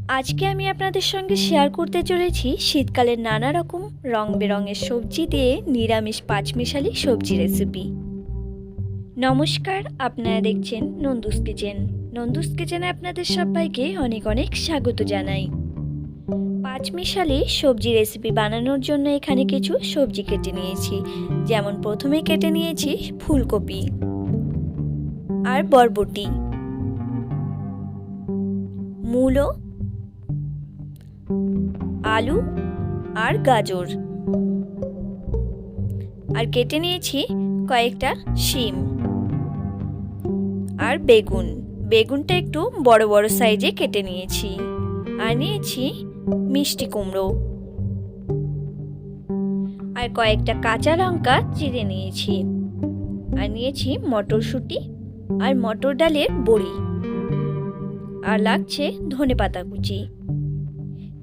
আজকে আমি আপনাদের সঙ্গে শেয়ার করতে চলেছি শীতকালের নানা রকম রং বেরঙের সবজি দিয়ে নিরামিষ পাঁচমিশালি সবজি রেসিপি। নমস্কার, আপনারা দেখছেন নন্দুস কিচেন। নন্দুস কিচেনে আপনাদের সবাইকে অনেক অনেক স্বাগত জানাই। পাঁচমিশালি সবজি রেসিপি বানানোর জন্য এখানে কিছু সবজি কেটে নিয়েছি। যেমন প্রথমে কেটে নিয়েছি ফুলকপি আর বরবটি, মূলো, আলু আর গাজর, আর কেটে নিয়েছি কয়েকটা শিম আর বেগুনটা একটু বড় বড় সাইজে কেটে নিয়েছি। আর নিয়েছি মিষ্টি কুমড়ো আর কয়েকটা কাঁচা লঙ্কা চিড়ে নিয়েছি। আর নিয়েছি মটরশুঁটি আর মটর ডালের বড়ি, আর লাগছে ধনেপাতা কুচি।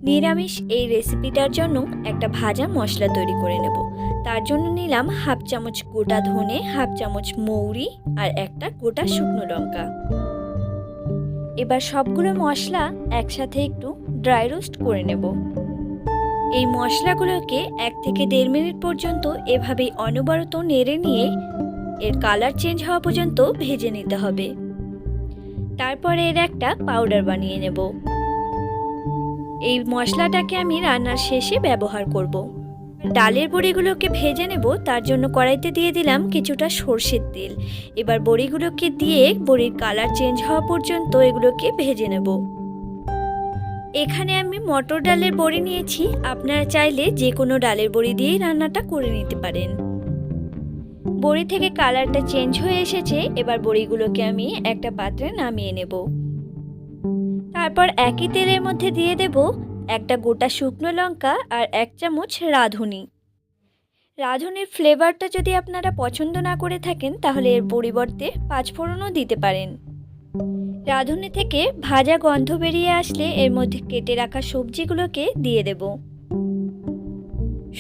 নিরামিষ এই রেসিপিটার জন্য একটা ভাজা মশলা তৈরি করে নেব। তার জন্য নিলাম হাফ চামচ গোটা ধনে, হাফ চামচ মৌরি আর একটা গোটা শুকনো লঙ্কা। এবার সবগুলো মশলা একসাথে একটু ড্রাই রোস্ট করে নেব। এই মশলাগুলোকে 1 থেকে 1.5 মিনিট পর্যন্ত এভাবেই অনবরত নেড়ে নিয়ে এর কালার চেঞ্জ হওয়া পর্যন্ত ভেজে নিতে হবে। তারপরে এর একটা পাউডার বানিয়ে নেব। এই মশলাটাকে আমি রান্নার শেষে ব্যবহার করব। ডালের বড়িগুলোকে ভেজে নেব। তার জন্য কড়াইতে দিয়ে দিলাম কিছুটা সর্ষের তেল। এবার বড়িগুলোকে দিয়ে বড়ির কালার চেঞ্জ হওয়া পর্যন্ত এগুলোকে ভেজে নেব। এখানে আমি মটর ডালের বড়ি নিয়েছি। আপনারা চাইলে যে কোনো ডালের বড়ি দিয়েই রান্নাটা করে নিতে পারেন। বড়ি থেকে কালারটা চেঞ্জ হয়ে এসেছে। এবার বড়িগুলোকে আমি একটা পাত্রে নামিয়ে নেব। তারপর একই তেলের মধ্যে দিয়ে দেব একটা গোটা শুকনো লঙ্কা আর 1 চামচ রাঁধুনি। রাঁধুনির ফ্লেভারটা যদি আপনারা পছন্দ না করে থাকেন তাহলে এর পরিবর্তে 5 ফোড়নও দিতে পারেন। রাঁধুনি থেকে ভাজা গন্ধ বেরিয়ে আসলে এর মধ্যে কেটে রাখা সবজিগুলোকে দিয়ে দেব।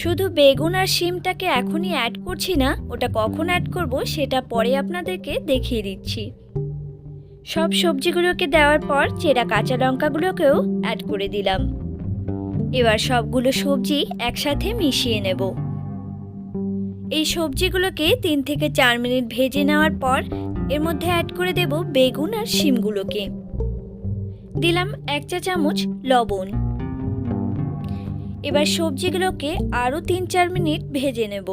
শুধু বেগুন আর শিমটাকে এখনই অ্যাড করছি না, ওটা কখন অ্যাড করব সেটা পরে আপনাদেরকে দেখিয়ে দিচ্ছি। সব সবজিগুলোকে দেওয়ার পর চেরা কাঁচা লঙ্কাগুলোকেও অ্যাড করে দিলাম। এবার সবগুলো সবজি একসাথে মিশিয়ে নেব। এই সবজিগুলোকে 3 থেকে 4 মিনিট ভেজে নেওয়ার পর এর মধ্যে অ্যাড করে দেব বেগুন আর শিমগুলোকে। দিলাম 1 চা চামচ লবণ। এবার সবজিগুলোকে আরও 3-4 মিনিট ভেজে নেব।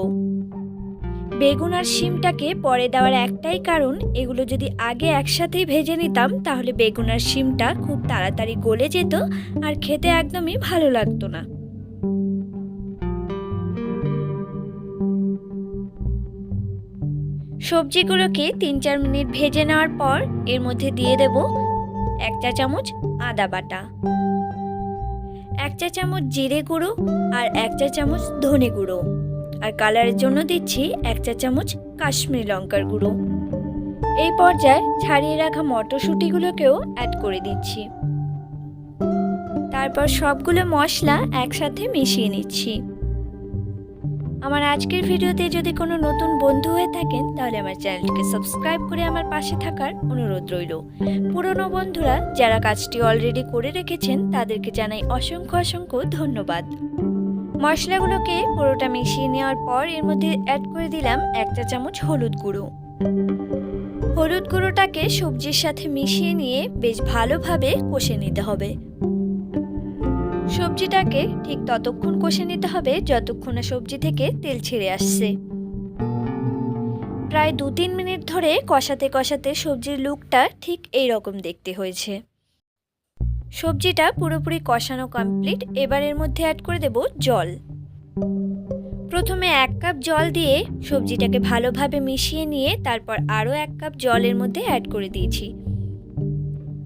বেগুন আর শিমটাকে পরে দেওয়ার একটাই কারণ, এগুলো যদি আগে একসাথেই ভেজে নিতাম তাহলে বেগুন আর শিমটা খুব তাড়াতাড়ি গলে যেত আর খেতে একদমই ভালো লাগতো না। সবজিগুলোকে 3-4 মিনিট ভেজে নেওয়ার পর এর মধ্যে দিয়ে দেব 1 চা চামচ আদা বাটা, 1 চা চামচ জিরে গুঁড়ো আর 1 চা চামচ ধনে গুঁড়ো, আর কালারের জন্য দিচ্ছি 1 চা চামচ কাশ্মীরি লঙ্কার গুঁড়ো। এই পর্যায়ে ছাড়িয়ে রাখা মটরশুঁটিগুলোকেও অ্যাড করে দিচ্ছি। তারপর সবগুলো মশলা একসাথে মিশিয়ে নিচ্ছি। আমার আজকের ভিডিওতে যদি কোনো নতুন বন্ধু হয়ে থাকেন তাহলে আমার চ্যানেলটিকে সাবস্ক্রাইব করে আমার পাশে থাকার অনুরোধ রইল। পুরনো বন্ধুরা যারা কাজটি অলরেডি করে রেখেছেন তাদেরকে জানাই অসংখ্য অসংখ্য ধন্যবাদ। মশলাগুলোকে পুরোটা মিশিয়ে নেওয়ার পর এর মধ্যে অ্যাড করে দিলাম 1 চা চামচ হলুদ গুঁড়ো। হলুদ গুঁড়োটাকে সবজির সাথে মিশিয়ে নিয়ে বেশ ভালোভাবে কষে নিতে হবে। সবজিটাকে ঠিক ততক্ষণ কষে নিতে হবে যতক্ষণ না সবজি থেকে তেল ছেড়ে আসছে। প্রায় 2-3 মিনিট ধরে কষাতে কষাতে সবজির লুকটা ঠিক এই রকম দেখতে হয়েছে। সবজিটা পুরোপুরি কষানো কমপ্লিট। এবার এর মধ্যে অ্যাড করে দেব জল। প্রথমে 1 কাপ জল দিয়ে সবজিটাকে ভালোভাবে মিশিয়ে নিয়ে তারপর আরও 1 কাপ জলের মধ্যে অ্যাড করে দিয়েছি।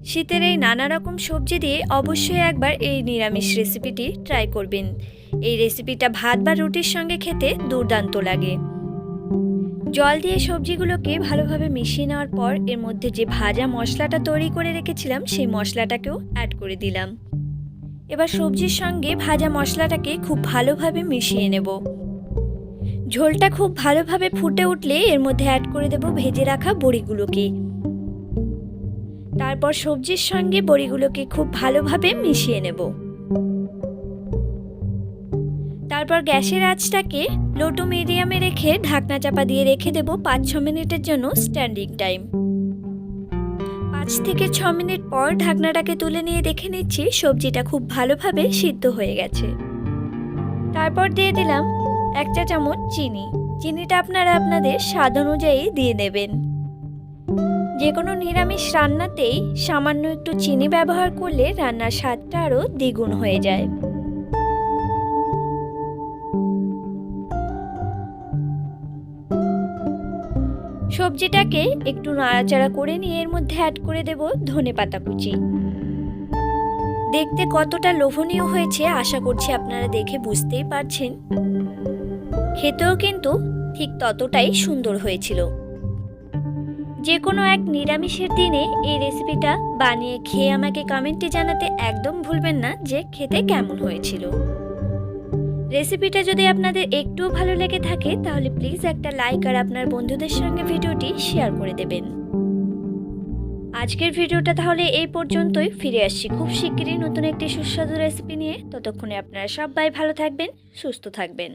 শীতের এই নানা রকম সবজি দিয়ে অবশ্যই একবার এই নিরামিষ রেসিপিটি ট্রাই করবেন। এই রেসিপিটা ভাত বা রুটির সঙ্গে খেতে দুর্দান্ত লাগে। জল দিয়ে সবজিগুলোকে ভালোভাবে মিশিয়ে নেওয়ার পর এর মধ্যে যে ভাজা মশলাটা তৈরি করে রেখেছিলাম সেই মশলাটাকেও অ্যাড করে দিলাম। এবার সবজির সঙ্গে ভাজা মশলাটাকে খুব ভালোভাবে মিশিয়ে নেব। ঝোলটা খুব ভালোভাবে ফুটে উঠলে এর মধ্যে অ্যাড করে দেব ভেজে রাখা বড়িগুলোকে। তারপর সবজির সঙ্গে বড়িগুলোকে খুব ভালোভাবে মিশিয়ে নেব। তারপর গ্যাসের আঁচটাকে লো টু মিডিয়ামে রেখে ঢাকনা চাপা দিয়ে রেখে দেব 5-6 মিনিটের জন্য স্ট্যান্ডিং টাইম। 5 থেকে 6 মিনিট পর ঢাকনাটাকে তুলে নিয়ে দেখে নিচ্ছি সবজিটা খুব ভালোভাবে সিদ্ধ হয়ে গেছে। তারপর দিয়ে দিলাম 1 চা চামচ চিনি। চিনিটা আপনারা আপনাদের স্বাদ অনুযায়ী দিয়ে দেবেন। যে কোনো নিরামিষ রান্নাতেই সামান্য একটু চিনি ব্যবহার করলে রান্নার স্বাদটা আরও দ্বিগুণ হয়ে যায়। সবজিটাকে একটু নাড়াচাড়া করে নিয়ে এর মধ্যে অ্যাড করে দেব ধনেপাতা কুচি। দেখতে কতটা লোভনীয় হয়েছে আশা করছি আপনারা দেখে বুঝতেই পারছেন। খেতেও কিন্তু ঠিক ততটাই সুন্দর হয়েছিল। যে কোনো এক নিরামিষের দিনে এই রেসিপিটা বানিয়ে খেয়ে আমাকে কমেন্টে জানাতে একদম ভুলবেন না যে খেতে কেমন হয়েছিল। রেসিপিটা যদি আপনাদের একটুও ভালো লেগে থাকে তাহলে প্লিজ একটা লাইক আর আপনার বন্ধুদের সঙ্গে ভিডিওটি শেয়ার করে দেবেন। আজকের ভিডিওটা তাহলে এই পর্যন্তই। ফিরে আসছি খুব শিগগিরই নতুন একটি সুস্বাদু রেসিপি নিয়ে। ততক্ষণে আপনারা সবাই ভালো থাকবেন, সুস্থ থাকবেন।